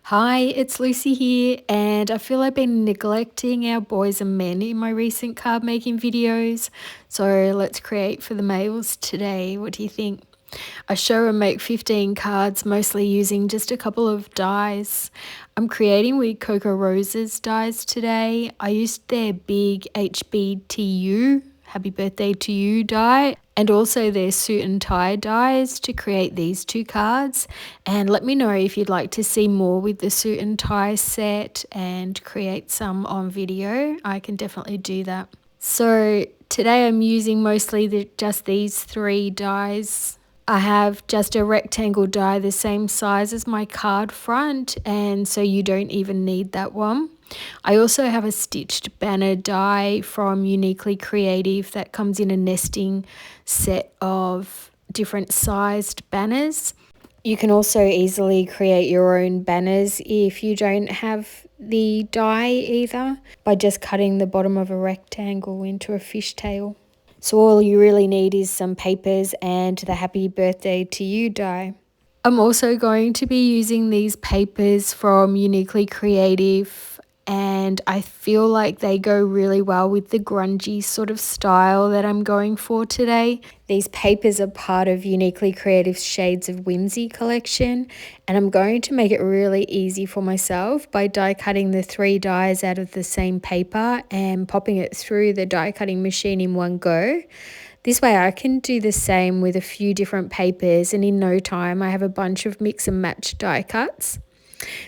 Hi, it's Lucy here, and I feel I've been neglecting our boys and men in my recent card making videos, so let's create for the males today. What do you think? I show and make 15 cards, mostly using just a couple of dies. I'm creating with Coco Roses dies today. I used their big HBTU, Happy Birthday to You die, and also their suit and tie dies to create these two cards. And let me know if you'd like to see more with the suit and tie set and create some on video. I can definitely do that. So today I'm using mostly just these three dies. I have just a rectangle die the same size as my card front, and so you don't even need that one. I also have a stitched banner die from Uniquely Creative that comes in a nesting set of different sized banners. You can also easily create your own banners if you don't have the die either by just cutting the bottom of a rectangle into a fishtail. So all you really need is some papers and the Happy Birthday to You die. I'm also going to be using these papers from Uniquely Creative, and I feel like they go really well with the grungy sort of style that I'm going for today. These papers are part of Uniquely Creative's Shades of Whimsy collection, and I'm going to make it really easy for myself by die cutting the three dies out of the same paper and popping it through the die cutting machine in one go. This way I can do the same with a few different papers, and in no time I have a bunch of mix and match die cuts.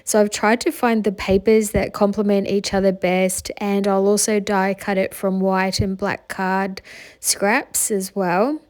So I've tried to find the papers that complement each other best, and I'll also die cut it from white and black card scraps as well.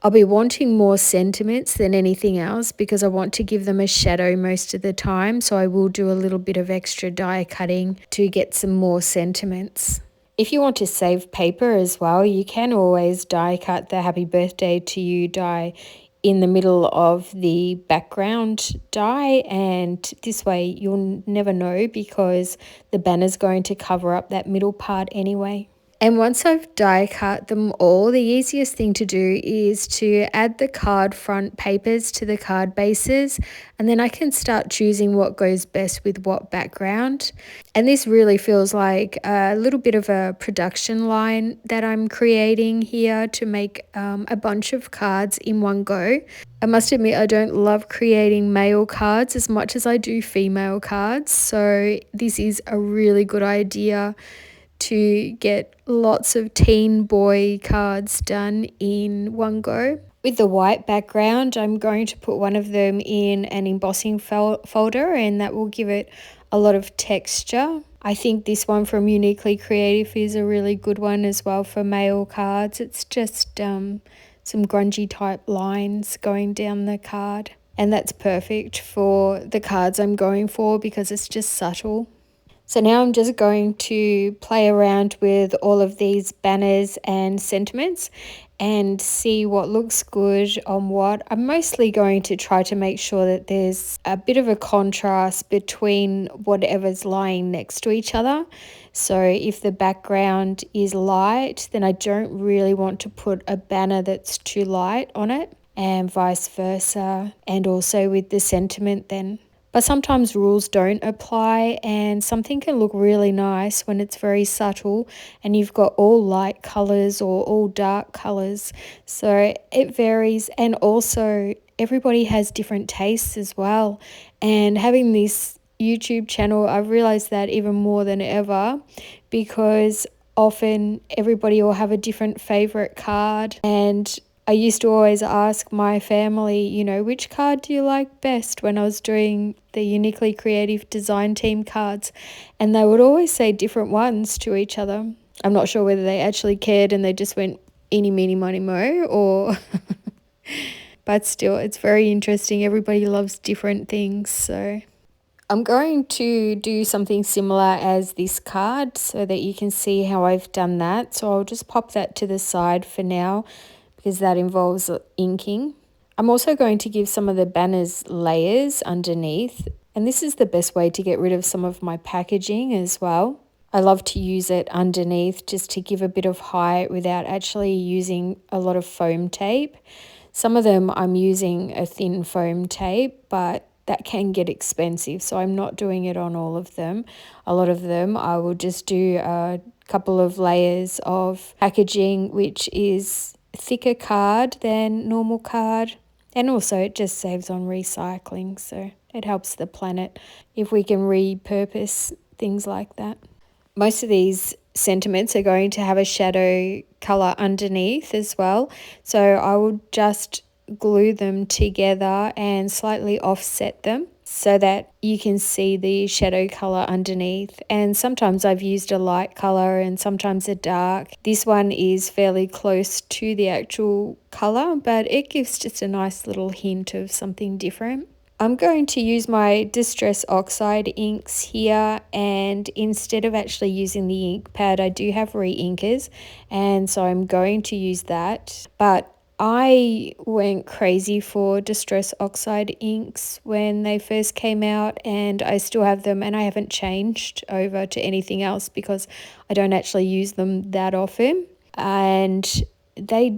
I'll be wanting more sentiments than anything else because I want to give them a shadow most of the time, so I will do a little bit of extra die cutting to get some more sentiments. If you want to save paper as well, you can always die cut the Happy Birthday to You die in the middle of the background die, and this way you'll never know because the banner's going to cover up that middle part anyway. And once I've die cut them all, the easiest thing to do is to add the card front papers to the card bases, and then I can start choosing what goes best with what background. And this really feels like a little bit of a production line that I'm creating here to make a bunch of cards in one go. I must admit I don't love creating male cards as much as I do female cards, so this is a really good idea to get lots of teen boy cards done in one go. With the white background, I'm going to put one of them in an embossing folder, and that will give it a lot of texture. I think this one from Uniquely Creative is a really good one as well for male cards. It's just some grungy type lines going down the card, and that's perfect for the cards I'm going for because it's just subtle. So now I'm just going to play around with all of these banners and sentiments and see what looks good on what. I'm mostly going to try to make sure that there's a bit of a contrast between whatever's lying next to each other. So if the background is light, then I don't really want to put a banner that's too light on it, and vice versa, and also with the sentiment then. But sometimes rules don't apply, and something can look really nice when it's very subtle and you've got all light colours or all dark colours. So it varies, and also everybody has different tastes as well. And having this YouTube channel, I've realised that even more than ever, because often everybody will have a different favourite card, and I used to always ask my family, which card do you like best when I was doing the Uniquely Creative Design Team cards, and they would always say different ones to each other. I'm not sure whether they actually cared and they just went eeny, meeny, miny, mo, or but still, it's very interesting. Everybody loves different things, so I'm going to do something similar as this card so that you can see how I've done that. So I'll just pop that to the side for now, because that involves inking. I'm also going to give some of the banners layers underneath, and this is the best way to get rid of some of my packaging as well. I love to use it underneath just to give a bit of height without actually using a lot of foam tape. Some of them I'm using a thin foam tape, but that can get expensive, so I'm not doing it on all of them. A lot of them I will just do a couple of layers of packaging, which is thicker card than normal card, and also it just saves on recycling, so it helps the planet if we can repurpose things like that. Most of these sentiments are going to have a shadow colour underneath as well, so I will just glue them together and slightly offset them so that you can see the shadow colour underneath. And sometimes I've used a light colour and sometimes a dark. This one is fairly close to the actual colour, but it gives just a nice little hint of something different. I'm going to use my Distress Oxide inks here, and instead of actually using the ink pad, I do have re-inkers, and so I'm going to use that. But I went crazy for Distress Oxide inks when they first came out, and I still have them, and I haven't changed over to anything else because I don't actually use them that often. And they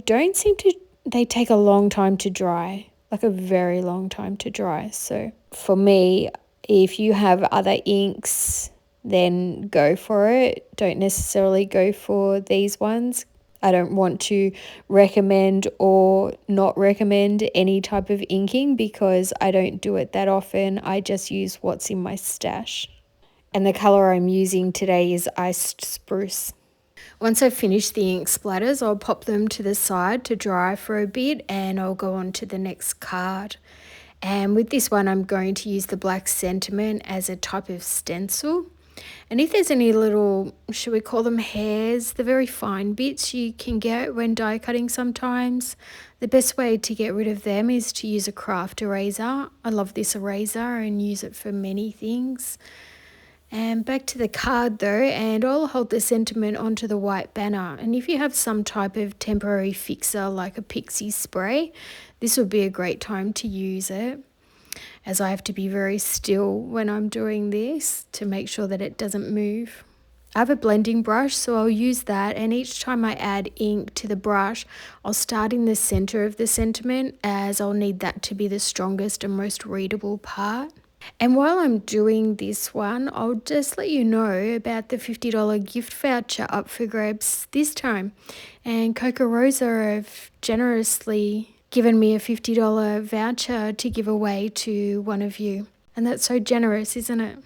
take a long time to dry, like a very long time to dry. So for me, if you have other inks, then go for it. Don't necessarily go for these ones. I don't want to recommend or not recommend any type of inking because I don't do it that often. I just use what's in my stash. And the colour I'm using today is Iced Spruce. Once I've finished the ink splatters, I'll pop them to the side to dry for a bit and I'll go on to the next card. And with this one, I'm going to use the black sentiment as a type of stencil. And if there's any little, should we call them hairs, the very fine bits you can get when die cutting sometimes, the best way to get rid of them is to use a craft eraser. I love this eraser and use it for many things. And back to the card though, and I'll hold the sentiment onto the white banner. And if you have some type of temporary fixer like a pixie spray, this would be a great time to use it, as I have to be very still when I'm doing this to make sure that it doesn't move. I have a blending brush, so I'll use that, and each time I add ink to the brush, I'll start in the center of the sentiment, as I'll need that to be the strongest and most readable part. And while I'm doing this one, I'll just let you know about the $50 gift voucher up for grabs this time. And Coca Rosa have generously given me a $50 voucher to give away to one of you. And that's so generous, isn't it?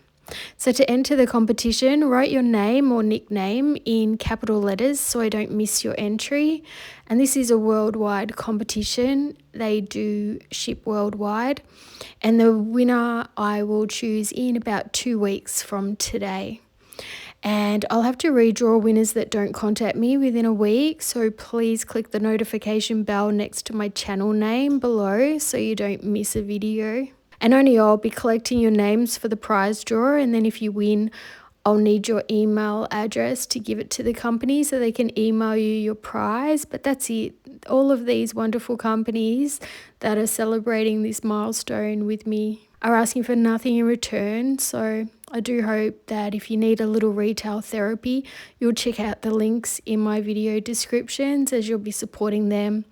So to enter the competition, write your name or nickname in capital letters so I don't miss your entry. And this is a worldwide competition. They do ship worldwide. And the winner I will choose in about 2 weeks from today. And I'll have to redraw winners that don't contact me within a week, so please click the notification bell next to my channel name below so you don't miss a video. And only I'll be collecting your names for the prize draw, and then if you win, I'll need your email address to give it to the company so they can email you your prize. But that's it. All of these wonderful companies that are celebrating this milestone with me are asking for nothing in return. So I do hope that if you need a little retail therapy, you'll check out the links in my video descriptions, as you'll be supporting them,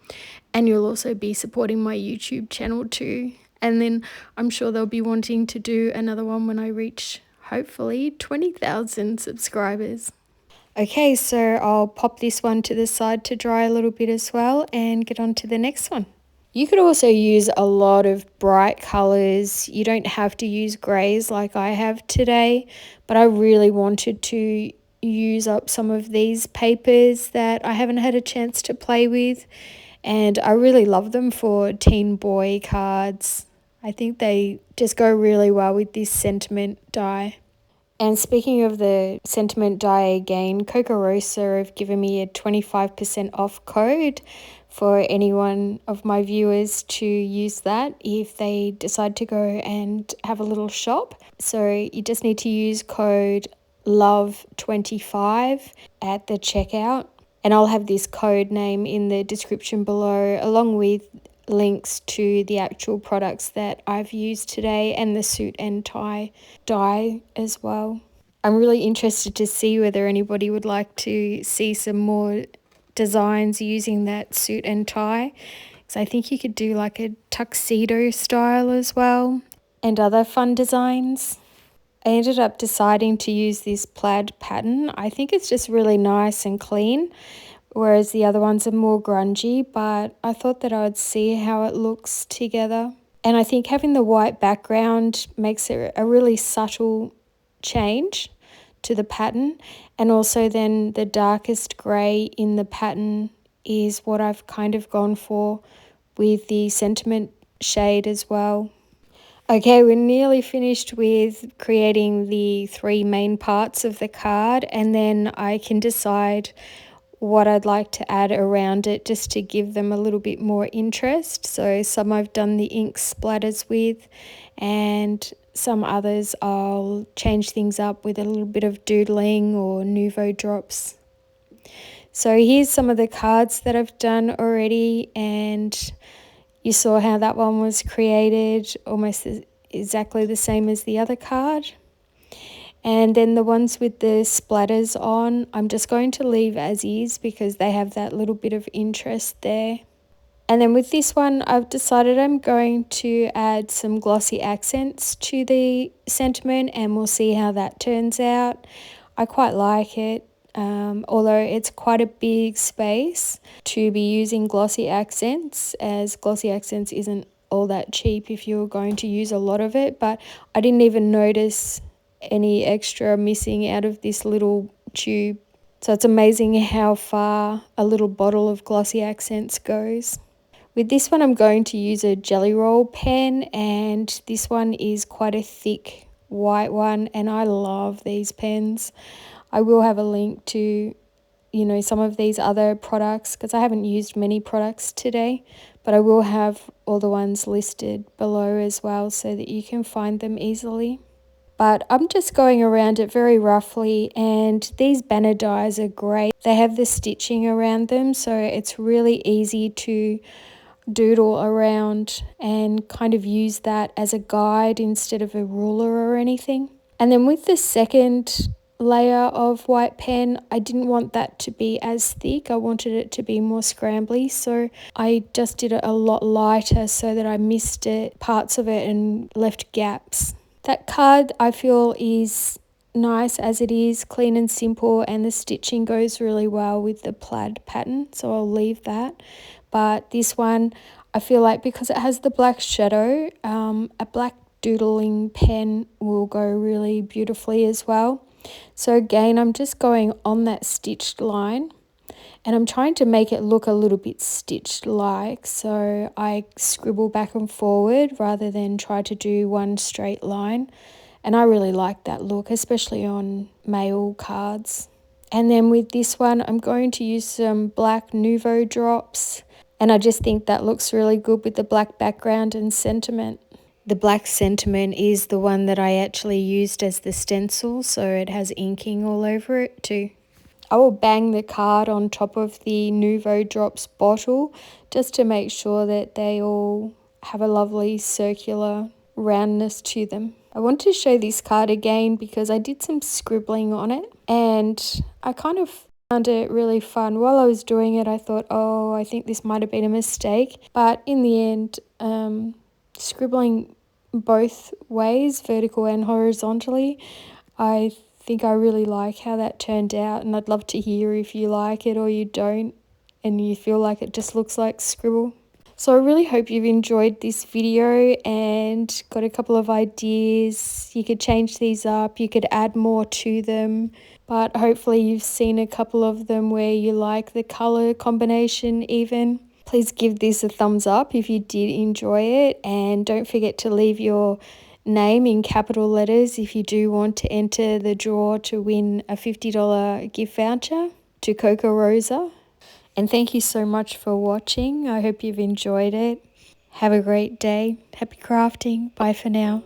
and you'll also be supporting my YouTube channel too. And then I'm sure they'll be wanting to do another one when I reach, hopefully, 20,000 subscribers. Okay, so I'll pop this one to the side to dry a little bit as well and get on to the next one. You could also use a lot of bright colours. You don't have to use greys like I have today, but I really wanted to use up some of these papers that I haven't had a chance to play with, and I really love them for teen boy cards. I think they just go really well with this sentiment die. And speaking of the sentiment die again, Coca Rosa have given me a 25% off code for any one of my viewers to use that if they decide to go and have a little shop. So you just need to use code LOVE25 at the checkout. And I'll have this code name in the description below, along with links to the actual products that I've used today and the suit and tie dye as well. I'm really interested to see whether anybody would like to see some more designs using that suit and tie, because I think you could do like a tuxedo style as well. and other fun designs. I ended up deciding to use this plaid pattern. I think it's just really nice and clean, whereas the other ones are more grungy, but I thought that I would see how it looks together. And I think having the white background makes it a really subtle change to the pattern. And also then the darkest grey in the pattern is what I've kind of gone for with the sentiment shade as well. Okay, we're nearly finished with creating the 3 main parts of the card, and then I can decide what I'd like to add around it just to give them a little bit more interest. So some I've done the ink splatters with, and some others I'll change things up with a little bit of doodling or nouveau drops. So here's some of the cards that I've done already, and you saw how that one was created, almost exactly the same as the other card. And then the ones with the splatters on, I'm just going to leave as is because they have that little bit of interest there. And then with this one, I've decided I'm going to add some glossy accents to the sentiment, and we'll see how that turns out. I quite like it, although it's quite a big space to be using glossy accents, as glossy accents isn't all that cheap if you're going to use a lot of it, but I didn't even notice any extra missing out of this little tube. So it's amazing how far a little bottle of glossy accents goes. With this one, I'm going to use a jelly roll pen, and this one is quite a thick white one, and I love these pens. I will have a link to, some of these other products because I haven't used many products today, but I will have all the ones listed below as well so that you can find them easily. But I'm just going around it very roughly, and these banner dies are great. They have the stitching around them, so it's really easy to doodle around and kind of use that as a guide instead of a ruler or anything. And then with the second layer of white pen, I didn't want that to be as thick. I wanted it to be more scrambly, so I just did it a lot lighter so that I missed parts of it and left gaps. That card I feel is nice as it is, clean and simple, and the stitching goes really well with the plaid pattern, so I'll leave that. But this one, I feel like because it has the black shadow, a black doodling pen will go really beautifully as well. So again, I'm just going on that stitched line, and I'm trying to make it look a little bit stitched like, so I scribble back and forward rather than try to do one straight line. And I really like that look, especially on mail cards. And then with this one, I'm going to use some black nouveau drops, and I just think that looks really good with the black background and sentiment. The black sentiment is the one that I actually used as the stencil, so it has inking all over it too. I will bang the card on top of the Nouveau Drops bottle just to make sure that they all have a lovely circular roundness to them. I want to show this card again because I did some scribbling on it, and I kind of found it really fun. While I was doing it, I thought, oh, I think this might have been a mistake. But in the end, scribbling both ways, vertical and horizontally, I think I really like how that turned out, and I'd love to hear if you like it or you don't and you feel like it just looks like scribble. So I really hope you've enjoyed this video and got a couple of ideas. You could change these up, you could add more to them, but hopefully you've seen a couple of them where you like the color combination even. Please give this a thumbs up if you did enjoy it, and don't forget to leave your name in capital letters if you do want to enter the draw to win a $50 gift voucher to Coco Rosa. And thank you so much for watching. I hope you've enjoyed it. Have a great day. Happy crafting. Bye for now.